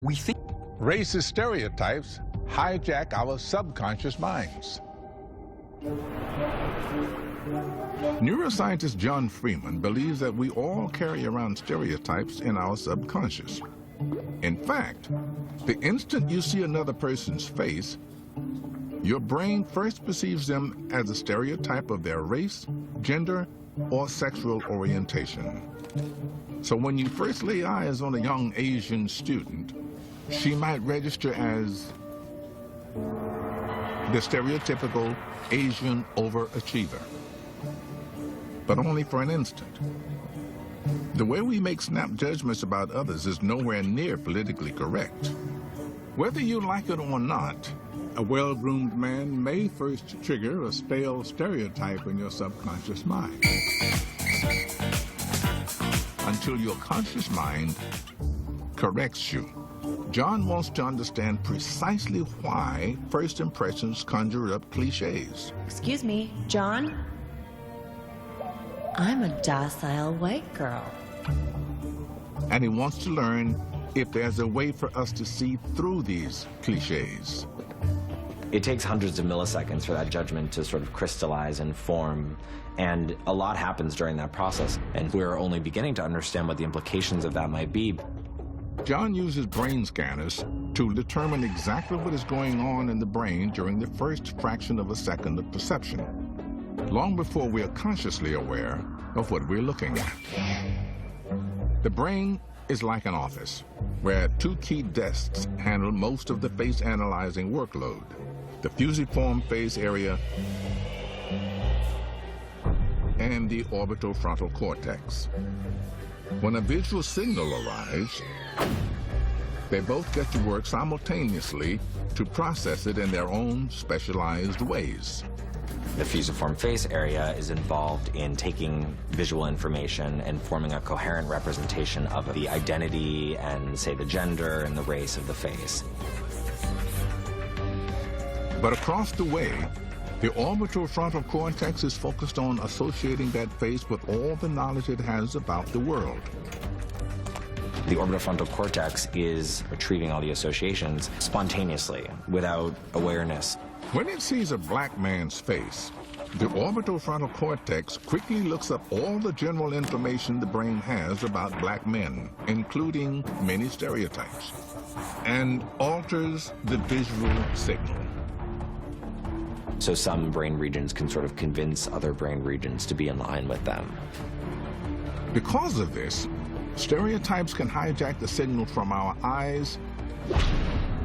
We think Racist stereotypes hijack our subconscious minds. Neuroscientist John Freeman believes that we all carry around stereotypes in our subconscious. In fact, the instant you see another person's face, your brain first perceives them as a stereotype of their race, gender, or sexual orientation. So when you first lay eyes on a young Asian student, she might register as the stereotypical Asian overachiever, but only for an instant. The way we make snap judgments about others is nowhere near politically correct. Whether you like it or not, a well-groomed man may first trigger a stale stereotype in your subconscious mind, until your conscious mind corrects you. John wants to understand precisely why first impressions conjure up cliches. Excuse me, John? I'm a docile white girl. And he wants to learn if there's a way for us to see through these cliches. It takes hundreds of milliseconds for that judgment to sort of crystallize and form, and a lot happens during that process, and we're only beginning to understand what the implications of that might be. John uses brain scanners to determine exactly what is going on in the brain during the first fraction of a second of perception, long before we are consciously aware of what we're looking at. The brain is like an office, where two key desks handle most of the face analyzing workload: the fusiform face area and the orbital frontal cortex. When a visual signal arrives, they both get to work simultaneously to process it in their own specialized ways. The fusiform face area is involved in taking visual information and forming a coherent representation of the identity and, say, the gender and the race of the face. But across the way, the orbital frontal cortex is focused on associating that face with all the knowledge it has about the world. The orbital frontal cortex is retrieving all the associations spontaneously, without awareness. When it sees a black man's face, the orbital frontal cortex quickly looks up all the general information the brain has about black men, including many stereotypes, and alters the visual signal. So some brain regions can sort of convince other brain regions to be in line with them. Because of this, stereotypes can hijack the signal from our eyes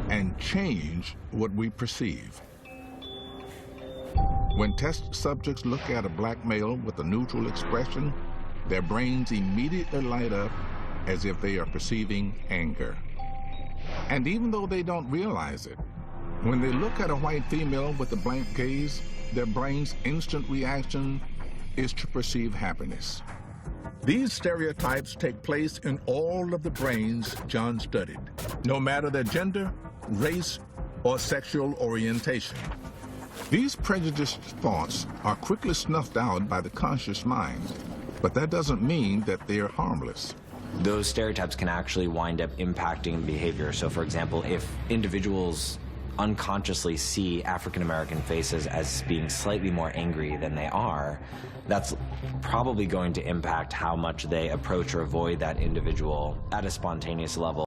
and change what we perceive. When test subjects look at a black male with a neutral expression, their brains immediately light up as if they are perceiving anger. And even though they don't realize it, when they look at a white female with a blank gaze, their brain's instant reaction is to perceive happiness. These stereotypes take place in all of the brains John studied, no matter their gender, race, or sexual orientation. These prejudiced thoughts are quickly snuffed out by the conscious mind, but that doesn't mean that they're harmless. Those stereotypes can actually wind up impacting behavior. So, for example, if individuals unconsciously see African-American faces as being slightly more angry than they are, that's probably going to impact how much they approach or avoid that individual at a spontaneous level.